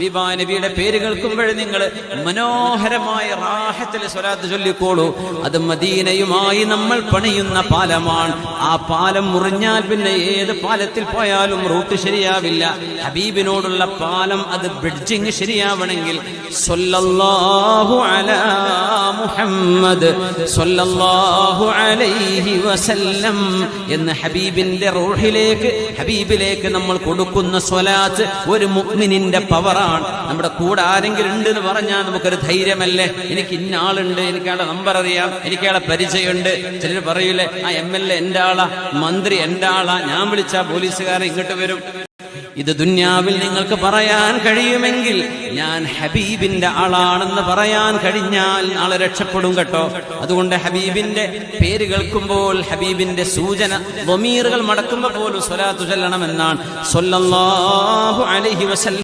ഹബീബായ നബിയുടെ പേര് കേൾക്കുമ്പോൾ നിങ്ങൾ മനോഹരമായ റാഹത്തിൽ സ്വലാത്ത് ചൊല്ലിക്കോളൂ. അത് മദീനയുമായി നമ്മൾ പണിയുന്ന പാലമാണ്. ആ പാലം മുറിഞ്ഞാൽ പിന്നെ ഏത് പാലത്തിൽ പോയാലും റൂട്ട് ശരിയാവില്ല. ഹബീബിനോടുള്ള പാലം അത് ബ്രിഡ്ജിങ് ശരിയാവണമെങ്കിൽ സ്വല്ലല്ലാഹു അലാ മുഹമ്മദ് സ്വല്ലല്ലാഹു അലൈഹി വസല്ലം എന്ന് ഹബീബിന്റെ റൂഹിലേക്ക്, ഹബീബിലേക്ക് നമ്മൾ കൊടുക്കുന്ന സ്വലാത്ത് ഒരു മുഅ്മിനിന്റെ പവറാണ്. നമ്മുടെ കൂടെ ആരെങ്കിലും ഉണ്ട് എന്ന് പറഞ്ഞാൽ നമുക്കൊരു ധൈര്യമല്ലേ. എനിക്ക് ഇന്ന ആളുണ്ട്, എനിക്കയാളെ നമ്പർ അറിയാം, എനിക്കയാളെ പരിചയമുണ്ട്. ചിലർ പറയൂലേ, ആ MLA എന്റെ ആളാ, മന്ത്രി എന്റെ ആളാ, ഞാൻ വിളിച്ചാ പോലീസുകാരൻ ഇങ്ങോട്ട് വരും. ഇത് ദുന്യാവിൽ നിങ്ങൾക്ക് പറയാൻ കഴിയുമെങ്കിൽ ഞാൻ ഹബീബിന്റെ ആളാണെന്ന് പറയാൻ കഴിഞ്ഞാൽ നാളെ രക്ഷപ്പെടും കേട്ടോ. അതുകൊണ്ട് ഹബീബിന്റെ പേര് കേൾക്കുമ്പോൾ ഹബീബിന്റെ സൂചന ളമീറുകൾ മടക്കുമ്പോൾ പോലും സ്വലാത്തു ചൊല്ലണമെന്നാണ്. സ്വല്ലല്ലാഹു അലൈഹി വസല്ലം